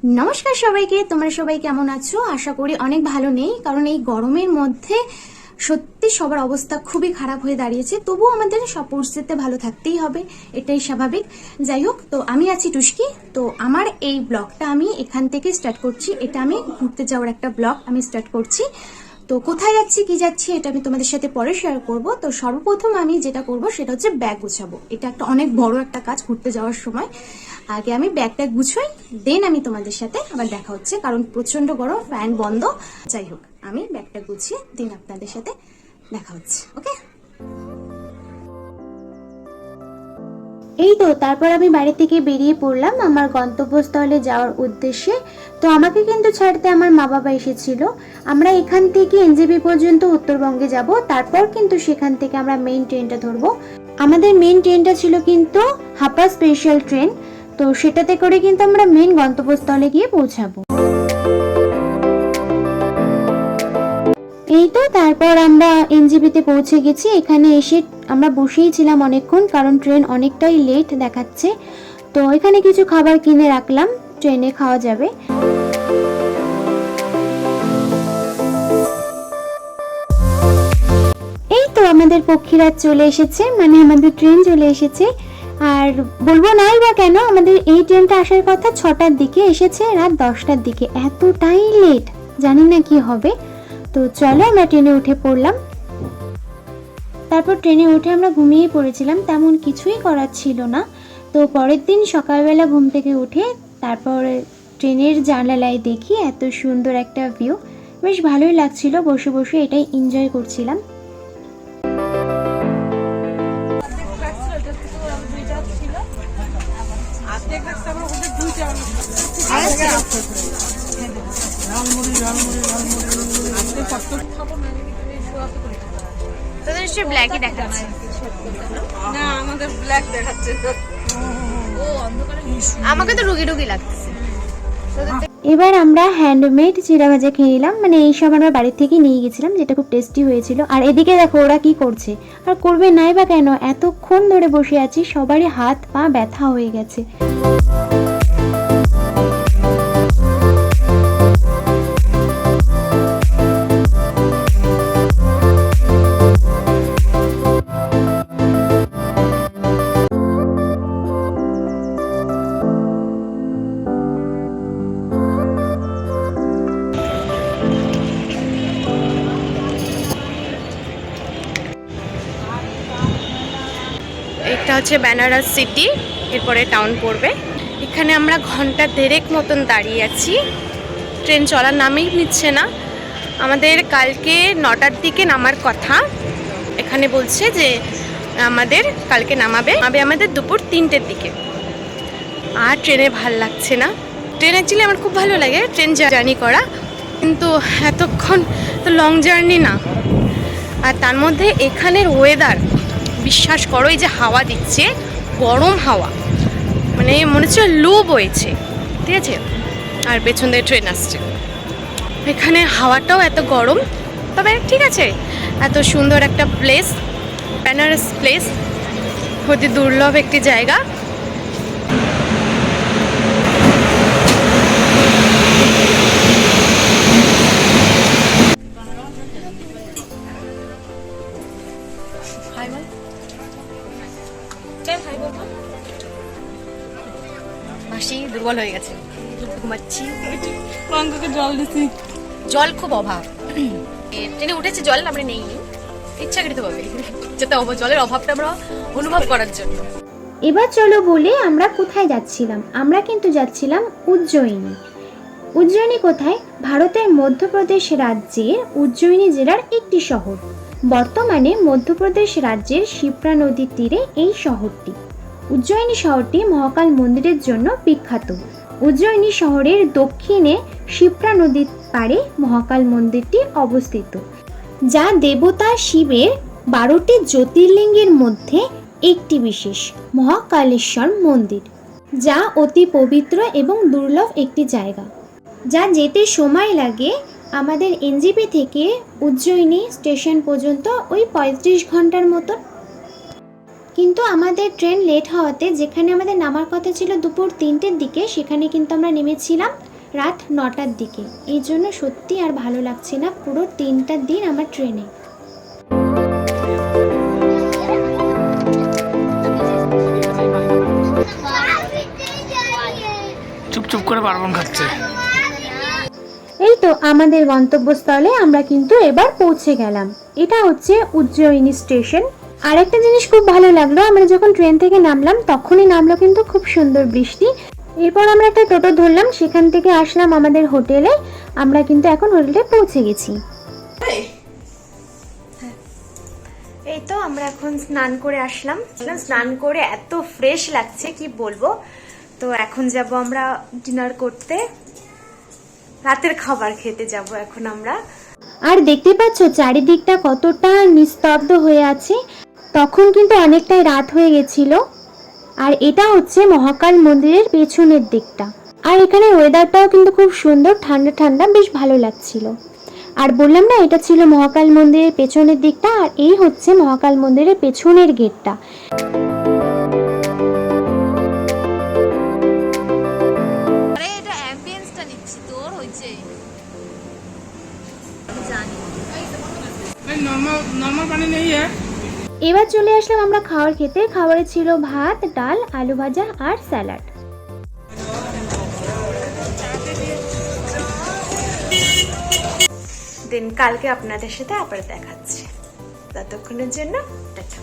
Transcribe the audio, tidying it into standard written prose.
নমস্কার সবাইকে, তোমরা সবাই কেমন আছো? আশা করি অনেক ভালো নেই, কারণ এই গরমের মধ্যে সত্যি সবার অবস্থা খুবই খারাপ হয়ে দাঁড়িয়েছে। তবুও আমাদের সব পরিস্থিতিতে ভালো থাকতেই হবে, এটাই স্বাভাবিক। যাই হোক, তো আমি আছি টুস্কি। তো আমার এই ব্লগটা আমি এখান থেকে স্টার্ট করছি। এটা আমি ঘুরতে যাওয়ার একটা ব্লগ আমি স্টার্ট করছি। তো কোথায় যাচ্ছি কি যাচ্ছি এটা আমি তোমাদের সাথে পরে শেয়ার করব। তো সর্বপ্রথম আমি যেটা করব সেটা হচ্ছে ব্যাগ গুছাবো। এটা একটা অনেক বড় একটা কাজ ঘুরতে যাওয়ার সময়। আগে আমি ব্যাগটা গুছাই, দেন আমি তোমাদের সাথে আবার দেখা হচ্ছে, কারণ প্রচন্ড গরম, ফ্যান বন্ধ। যাই হোক, আমি ব্যাগটা গুছিয়ে দেন আপনাদের সাথে দেখা হচ্ছে। ওকে, এই তো তারপর আমি বাড়ি থেকে বেরিয়ে পড়লাম আমার গন্তব্যস্থলে যাওয়ার উদ্দেশ্যে। তো আমাকে কিন্তু ছাড়তে আমার মা বাবা এসেছিল। আমরা এখান থেকে এনজেপি পর্যন্ত উত্তরবঙ্গে যাব, তারপর কিন্তু সেখান থেকে আমরা মেইন ট্রেনটা ধরবো। আমাদের মেইন ট্রেনটা ছিল কিন্তু হাপা স্পেশাল ট্রেন। তো সেটাতে করে কিন্তু আমরা মেইন গন্তব্যস্থলে গিয়ে পৌঁছাবো। এই তো তারপর আমরা এনজেপিতে পৌঁছে গেছি। এখানে এসে আমরা বসেই ছিলাম অনেকক্ষণ, কারণ ট্রেন অনেকটাই লেট দেখাচ্ছে। তো এখানে কিছু খাবার কিনে রাখলাম, ট্রেনে খাওয়া যাবে। এই তো আমাদের পক্ষীরাজ চলে এসেছে, মানে আমাদের ট্রেন চলে এসেছে। আর বলবো নাই বা কেন, আমাদের এই ট্রেনটা আসার কথা 6টার দিকে, এসেছে রাত 10টার দিকে। এতটাই লেট, জানি না কি হবে। তো চলো আমরা ট্রেনে উঠে পড়লাম। তারপর ট্রেনে উঠে আমরা ঘুমিয়ে পড়েছিলাম, তেমন কিছুই করার ছিল না। তো পরের দিন সকালবেলা ঘুম থেকে উঠে তারপর ট্রেনের জানালায় দেখি এত সুন্দর একটা ভিউ। বেশ ভালোই লাগছিল, বসে বসে এটাই এনজয় করছিলাম। তোদের নিশ্চয়ই ব্ল্যাকই দেখাচ্ছে। না, আমাদের ব্ল্যাক দেখাচ্ছে। আমাকে তো রুগী রুগী লাগছে। এবার আমরা হ্যান্ডমেড চিড়া ভাজা খেয়ে নিলাম, মানে এই সব আমরা বাড়ি থেকে নিয়ে গেছিলাম, যেটা খুব টেস্টি হয়েছিল। আর এদিকে দেখো ওরা কি করছে, আর করবে নাই বা কেন, এতক্ষণ ধরে বসে আছি, সবারই হাত পা ব্যথা হয়ে গেছে। এটা হচ্ছে বেনারস সিটি, এরপরে টাউন পড়বে। এখানে আমরা ঘন্টা দেড়েক মতন দাঁড়িয়ে আছি, ট্রেন চলার নামেই নিচ্ছে না। আমাদের কালকে 9টার দিকে নামার কথা, এখানে বলছে যে আমাদের কালকে নামাবে আমাদের দুপুর 3টের দিকে। আর ট্রেনে ভাল লাগছে না। ট্রেন অ্যাকচুয়ালি আমার খুব ভালো লাগে ট্রেন জার্নি করা, কিন্তু এতক্ষণ তো লং জার্নি না। আর তার মধ্যে এখানের ওয়েদার, বিশ্বাস করো, এই যে হাওয়া দিচ্ছে, গরম হাওয়া, মানে মনে হচ্ছে লু বইছে, ঠিক আছে। আর পেছন দিয়ে ট্রেন আসছে, এখানে হাওয়াটাও এত গরম। তবে ঠিক আছে, এত সুন্দর একটা প্লেস, বেনারস প্লেস, অতি দুর্লভ একটি জায়গা। মাসি দুর্বল হয়ে গেছে, ঘুমাচ্ছি। অঙ্ককে জল দিছি, জল খুব অভাব। ট্রেনে উঠেছে, জল আমরা নেইনি, ইচ্ছাকৃতভাবে যেতে হবে জলের অভাবটা আমরা অনুভব করার জন্য। এবার চলো বলি আমরা কোথায় যাচ্ছিলাম। আমরা কিন্তু যাচ্ছিলাম উজ্জয়িনী। উজ্জয়িনী কোথায়? ভারতের মধ্যপ্রদেশ রাজ্যের উজ্জয়িনী জেলার একটি শহর। বর্তমানে মধ্যপ্রদেশ রাজ্যের শিপ্রা নদীর তীরে এই শহরটি। উজ্জয়িনী শহরটি মহাকাল মন্দিরের জন্য বিখ্যাত। উজ্জয়িনী শহরের দক্ষিণে শিপ্রা নদীর পাড়ে মহাকাল মন্দিরটি অবস্থিত, যা দেবতা শিবের 12টি জ্যোতির্লিঙ্গের মধ্যে একটি বিশেষ মহাকালেশ্বর মন্দির, যা অতি পবিত্র এবং দুর্লভ একটি জায়গা, যা যেতে সময় লাগে আমাদের এনজেপি থেকে উজ্জয়িনী স্টেশন পর্যন্ত ওই 35 ঘন্টার মতো। কিন্তু আমাদের ট্রেন লেট হওয়াতে যেখানে আমাদের নামার কথা ছিল দুপুর 3টের দিকে, সেখানে কিন্তু আমরা নেমেছিলাম রাত 9টার দিকে। এই জন্য সত্যি আর ভালো লাগছে না, পুরো 3টা দিন আমার ট্রেনে। চুপচুপ করে বারবন খাচ্ছে। এই তো আমাদের গন্তব্যস্থলে আমরা কিন্তু এবার পৌঁছে গেলাম। এটা হচ্ছে উজ্জয়িনী স্টেশন। আর একটা জিনিস খুব ভালো লাগলো, আমরা যখন ট্রেন থেকে নামলাম তখনই নামলো কিন্তু খুব সুন্দর বৃষ্টি। এরপর আমরা একটা টোটো ধরলাম, সেখান থেকে আসলাম আমাদের হোটেলে। আমরা কিন্তু এখন হোটেলে পৌঁছে গেছি। এই তো আমরা এখন স্নান করে আসলাম। স্নান করে এত ফ্রেশ লাগছে কি বলবো। তো এখন যাব আমরা ডিনার করতে, রাতের খাবার খেতে যাব এখন আমরা। আর দেখতে পাচ্ছ চারিদিকটা কতটা নিস্তব্ধ হয়ে আছে। তখন কিন্তু অনেকটাই রাত হয়ে গেছিল। আর এটা হচ্ছে মহাকাল মন্দিরের পেছনের দিকটা। আর এখানে ওয়েদারটাও কিন্তু খুব সুন্দর, ঠান্ডা ঠান্ডা, বেশ ভালো লাগছিল। আর বললাম না এটা ছিল মহাকাল মন্দিরের পেছনের দিকটা, আর এই হচ্ছে মহাকাল মন্দিরের পেছনের গেটটা। আরে এটা অ্যাম্বিয়েন্সটা নিচ্ছি তোর হইছে জানি নর্মাল পানি নেই। এবার চলে আসলাম আমরা খাবার খেতে। খাবারে ছিল ভাত, ডাল, আলু ভাজা আর স্যালাড। দিন কালকে আপনাদের সাথে আবার দেখাচ্ছি। ততক্ষণের জন্য টাটা।